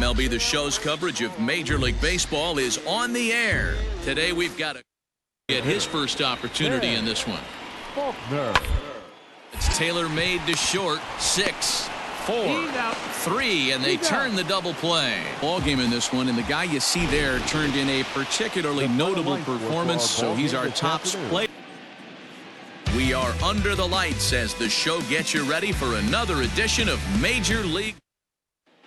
MLB The Show's coverage of Major League Baseball is on the air. Today we've got to get his first opportunity in this one. It's tailor-made to short. 6, 4, 3, and they turn the double play. Ball game in this one, and the guy you see there turned in a particularly notable performance, so he's our top player. We are under the lights as the show gets you ready for another edition of Major League.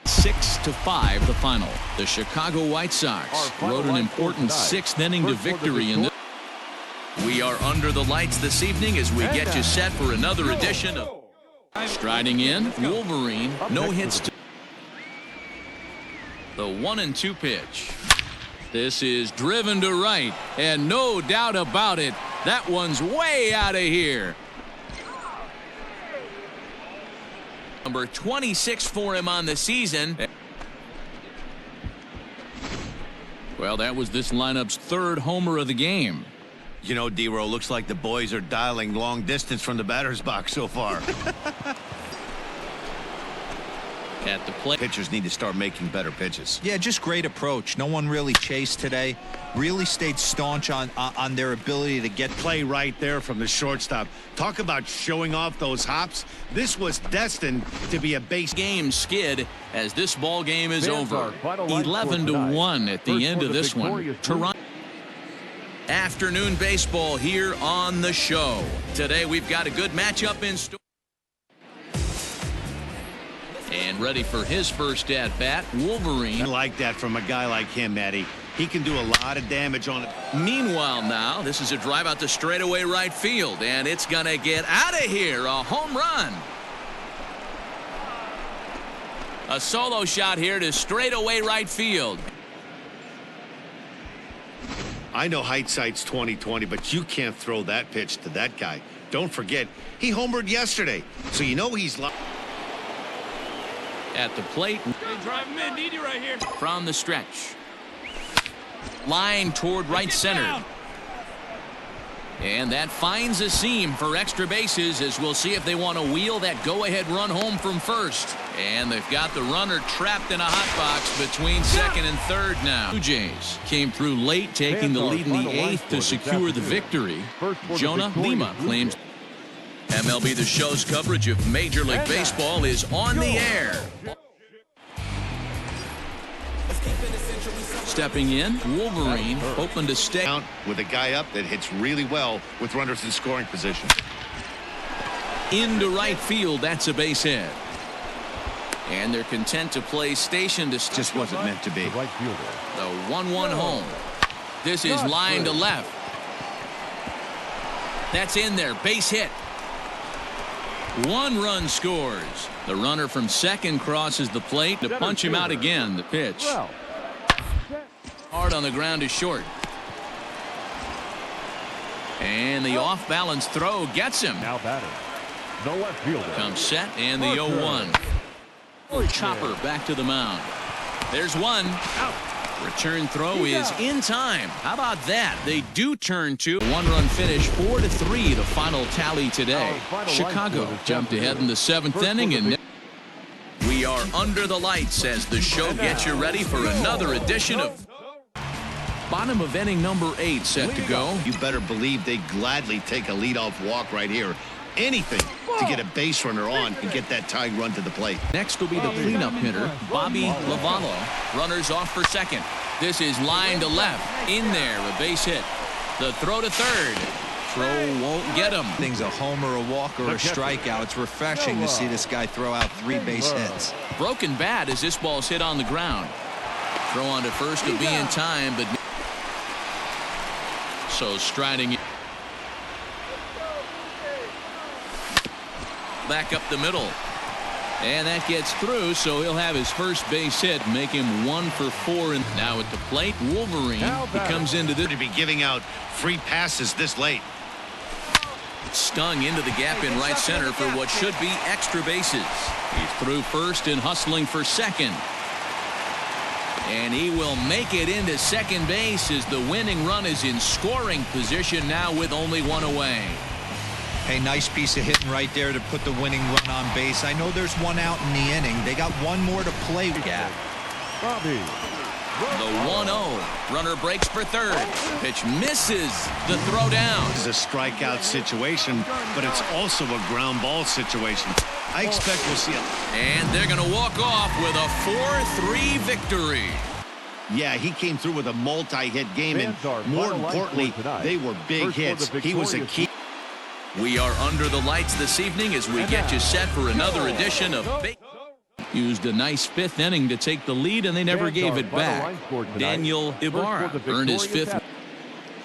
6-5 the final. The Chicago White Sox rode an important 6th inning to victory in this. We are under the lights this evening as we get you set for another edition of Striding in, Wolverine, no hits to the 1-2 pitch. This is driven to right, and no doubt about it, that one's way out of here. Number 26 for him on the season. Well, that was this lineup's 3rd homer of the game. You know, D-Row, looks like the boys are dialing long distance from the batter's box so far. At the plate. Pitchers need to start making better pitches. Yeah, just great approach. No one really chased today. Really stayed staunch on their ability to get play right there from the shortstop. Talk about showing off those hops. This was destined to be a base game skid as this ball game is over. 11-1 at the end of this one. Toronto. Afternoon baseball here on the show. Today we've got a good matchup in store. And ready for his first at-bat, Wolverine. I like that from a guy like him, Matty. He can do a lot of damage on it. Meanwhile now, this is a drive out to straightaway right field, and it's going to get out of here. A home run. A solo shot here to straightaway right field. I know hindsight's 20/20, but you can't throw that pitch to that guy. Don't forget, he homered yesterday, so you know he's at the plate. Drive him in, need you right here. From the stretch. Line toward right center. And that finds a seam for extra bases as we'll see if they want to wheel that go-ahead run home from first. And they've got the runner trapped in a hot box between second and third now. Blue Jays came through late, taking the lead in the 8th to secure the victory. Jonah Lima claims MLB The Show's coverage of Major League Baseball is on the air. Stepping in, Wolverine hoping to stay out with a guy up that hits really well with runners in scoring position. Into right field, that's a base hit. And they're content to play station to just wasn't meant to be. The 1-1 home. This is line to left. That's in there, base hit. 1 run scores. The runner from second crosses the plate to punch him out again. The pitch. Hard on the ground is short. And the off-balance throw gets him. Now batting. The left fielder. Comes set and the 0-1. Chopper back to the mound. There's one. Out. Return throw is in time. How about that? They do turn to 1-run finish, 4-3 the final tally today. Chicago jumped ahead in the 7th inning, and we are under the lights as the show gets you ready for another edition of bottom of inning number 8 set to go. You better believe they gladly take a leadoff walk right here. Anything to get a base runner on and get that tying run to the plate. Next will be the cleanup hitter, Bobby Lavallo. Runners off for second. This is line to left. In there, a base hit. The throw to third. Throw won't get him. Things a homer, a walk, or a strikeout. It's refreshing to see this guy throw out 3 base hits. Broken bat as this ball's hit on the ground. Throw on to first to be in time, but so striding back up the middle, and that gets through, so he'll have his first base hit, make him 1 for 4. And now at the plate, Wolverine. He comes into the to be giving out free passes this late. Stung into the gap in right center for what should be extra bases. He's through first and hustling for second. And he will make it into second base as the winning run is in scoring position now with only 1 away. Hey, nice piece of hitting right there to put the winning run on base. I know there's 1 out in the inning. They got 1 more to play with. Bobby. The 1-0. Runner breaks for third. Pitch misses the throw down. This is a strikeout situation, but it's also a ground ball situation. I expect we'll see it. And they're going to walk off with a 4-3 victory. Yeah, he came through with a multi-hit game, and more importantly, they were big hits. He was a key. We are under the lights this evening as we get you set for another edition of Used a nice fifth inning to take the lead, and they never gave it back. Daniel Ibarra earned his fifth.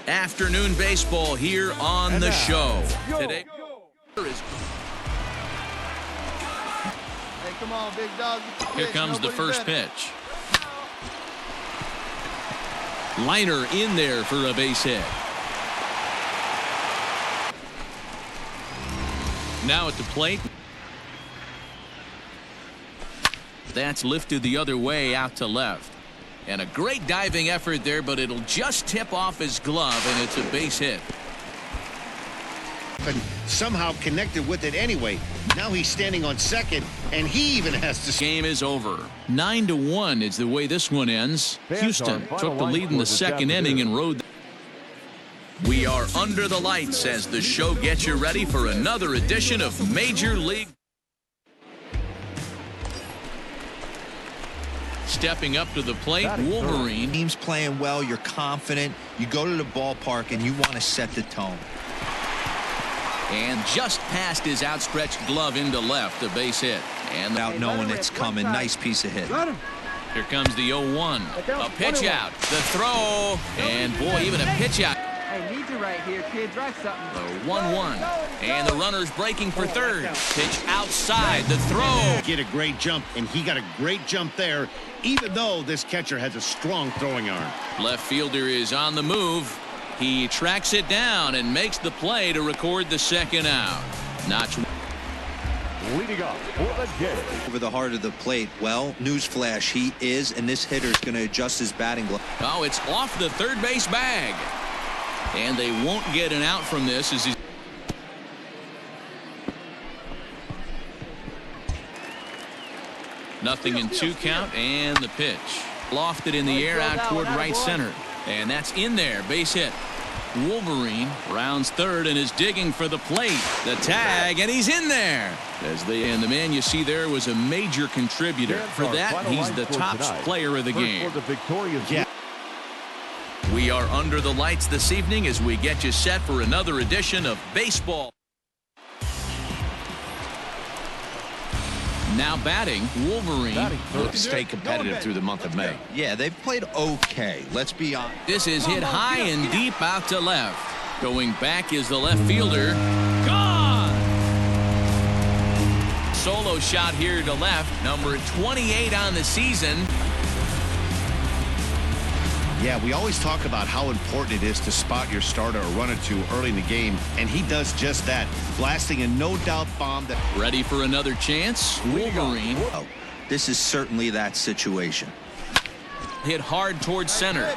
Afternoon baseball here on the show. Today is. Hey, come on, big dog. Here comes the first pitch. Liner in there for a base hit. Now at the plate. That's lifted the other way out to left. And a great diving effort there, but it'll just tip off his glove, and it's a base hit. And somehow connected with it anyway. Now he's standing on second, and he even has to. Game is over. 9-1 is the way this one ends. Houston took the lead in the second inning and rode. We are under the lights as the show gets you ready for another edition of Major League. Stepping up to the plate, Wolverine. Team's playing well. You're confident. You go to the ballpark and you want to set the tone. And just past his outstretched glove into left, a base hit. And Without knowing it's coming, nice piece of hit. Here comes the 0-1. A pitch out. The throw. And boy, even a pitch out. I need you right here, kid. Drive something. The 1-1. And the runner's breaking for third. Pitch outside. The throw. Get a great jump, and he got a great jump there, even though this catcher has a strong throwing arm. Left fielder is on the move. He tracks it down and makes the play to record the second out. Notch. Leading up for the game. Over the heart of the plate. Well, newsflash, he is, and this hitter's going to adjust his batting glove. Oh, it's off the third base bag. And they won't get an out from this as he's. Nothing in 2 count, and the pitch. Lofted in the air out toward right center. And that's in there. Base hit. Wolverine rounds third and is digging for the plate. The tag, and he's in there. And the man you see there was a major contributor. For that, he's the top player of the game. Yeah. We are under the lights this evening as we get you set for another edition of baseball. Now batting, Wolverine. Stay competitive through the month of May. Yeah, they've played okay. Let's be honest. This is hit high and deep out to left. Going back is the left fielder. Gone! Solo shot here to left. Number 28 on the season. Yeah, we always talk about how important it is to spot your starter or run or two early in the game, and he does just that, blasting a no-doubt bomb. That ready for another chance. Wolverine. Oh, this is certainly that situation. Hit hard towards center.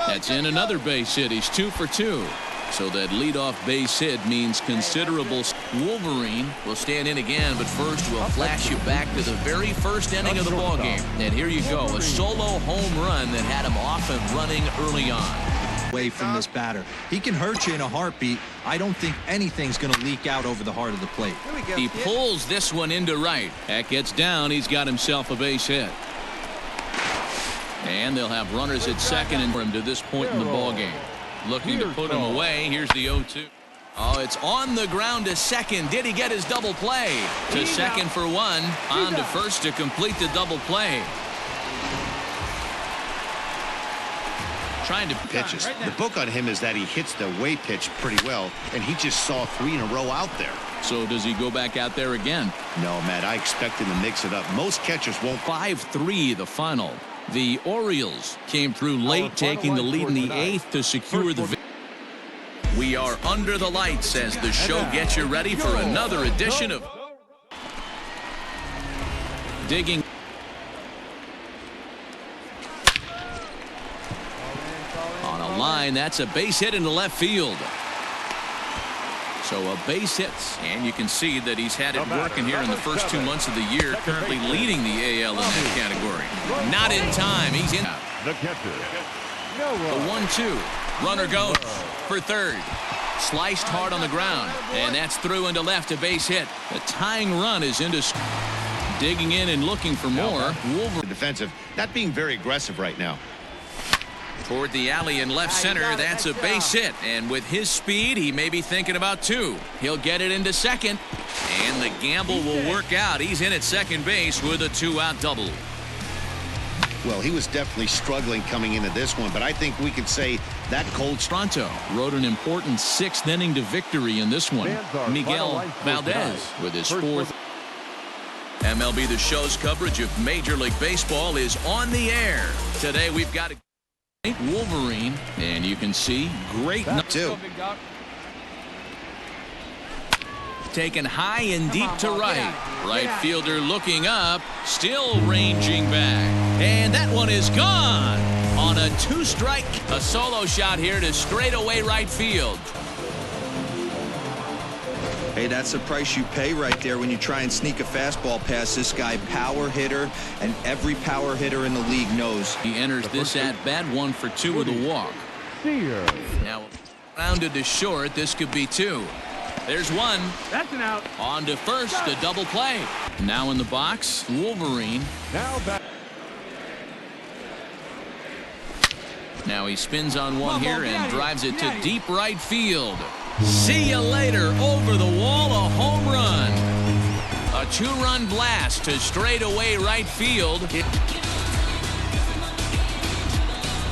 That's in another base hit. He's 2 for 2. So that leadoff base hit means considerable. Wolverine will stand in again, but first we'll flash you back to the very first inning of the ballgame. And here you go, a solo home run that had him off and running early on. Away from this batter. He can hurt you in a heartbeat. I don't think anything's going to leak out over the heart of the plate. He pulls this one into right. That gets down. He's got himself a base hit. And they'll have runners at second and for him to this point in the ballgame. Looking to put him away. Here's the 0-2. Oh, it's on the ground to second. Did he get his double play? To second for one. On to first to complete the double play. Trying to pitches. The book on him is that he hits the way pitch pretty well, and he just saw 3 in a row out there. So does he go back out there again? No, Matt, I expect him to mix it up. Most catchers won't. 5-3 the final. The Orioles came through late, taking the lead in the 8th to secure the victory. We are under the lights as the show gets you ready for another edition of Digging. On a line, that's a base hit into left field. So a base hit, and you can see that he's had it working here in the first 2 months of the year, currently leading the AL in that category. Not in time. He's in. The catcher. The 1-2. Runner goes for third. Sliced hard on the ground. And that's through into left, a base hit. The tying run is into. Digging in and looking for more. Wolverine. Defensive, not being very aggressive right now. Toward the alley in left center. That's a base hit. And with his speed, he may be thinking about two. He'll get it into second. And the gamble will work out. He's in at second base with a 2-out double. Well, he was definitely struggling coming into this one, but I think we could say that cold. Toronto wrote an important 6th inning to victory in this one. Miguel Valdez with his 4th. MLB The Show's coverage of Major League Baseball is on the air. Today we've got a Wolverine, and you can see great Two. taken high and deep to right. Right fielder looking up, still ranging back. And that one is gone on a 2-strike. A solo shot here to straightaway right field. Hey, that's the price you pay right there when you try and sneak a fastball past this guy. Power hitter, and every power hitter in the league knows. He enters this at-bat 1 for 2 with a walk. Now rounded to short. This could be 2. There's 1. That's an out. On to first, a double play. Now in the box, Wolverine. Now he spins on one here and drives it to deep right field. See you later. Over the wall, a home run. A 2-run blast to straightaway right field.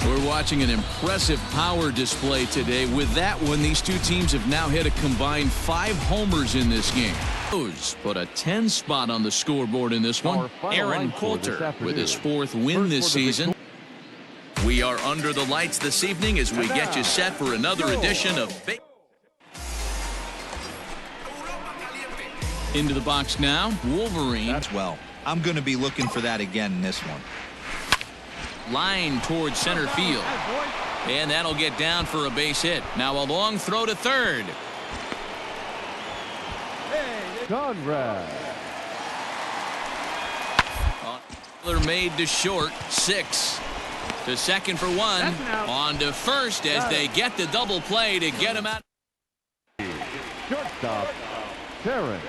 We're watching an impressive power display today. With that one, these two teams have now hit a combined 5 homers in this game. Put a 10 spot on the scoreboard in this one. Aaron Coulter with his 4th win this season. We are under the lights this evening as we get you set for another edition of Into the box now, Wolverine. That's well. I'm going to be looking for that again in this one. Line towards center field. And that'll get down for a base hit. Now a long throw to third. Conrad. Made to short. 6. To second for 1. On to first as they get the double play to get him out. Shortstop. Terrence.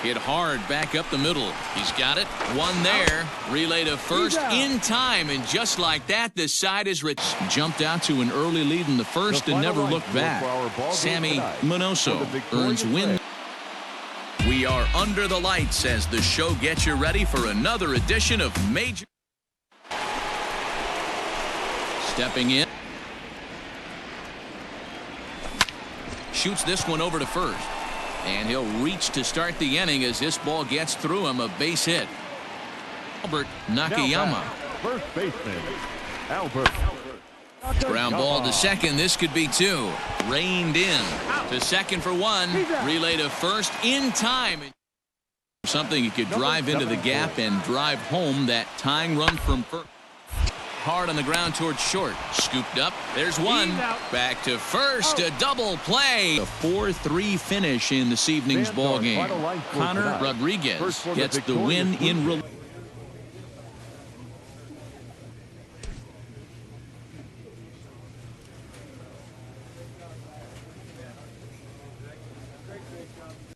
Hit hard back up the middle. He's got it. 1 there. Relay to first in time. And just like that, this side is rich. Jumped out to an early lead in the first and never looked back. Sammy Minoso earns win. We are under the lights as the show gets you ready for another edition of Major. Stepping in. Shoots this one over to first. And he'll reach to start the inning as this ball gets through him. A base hit. Albert Nakayama. First baseman. Albert. Ground ball to second. This could be 2. Reined in. To second for 1. Relay to first in time. Something he could drive into the gap and drive home that tying run from first. Hard on the ground towards short. Scooped up. There's 1. Back to first. A double play. A 4-3 finish in this evening's ball game. Connor Rodriguez gets the win in relief.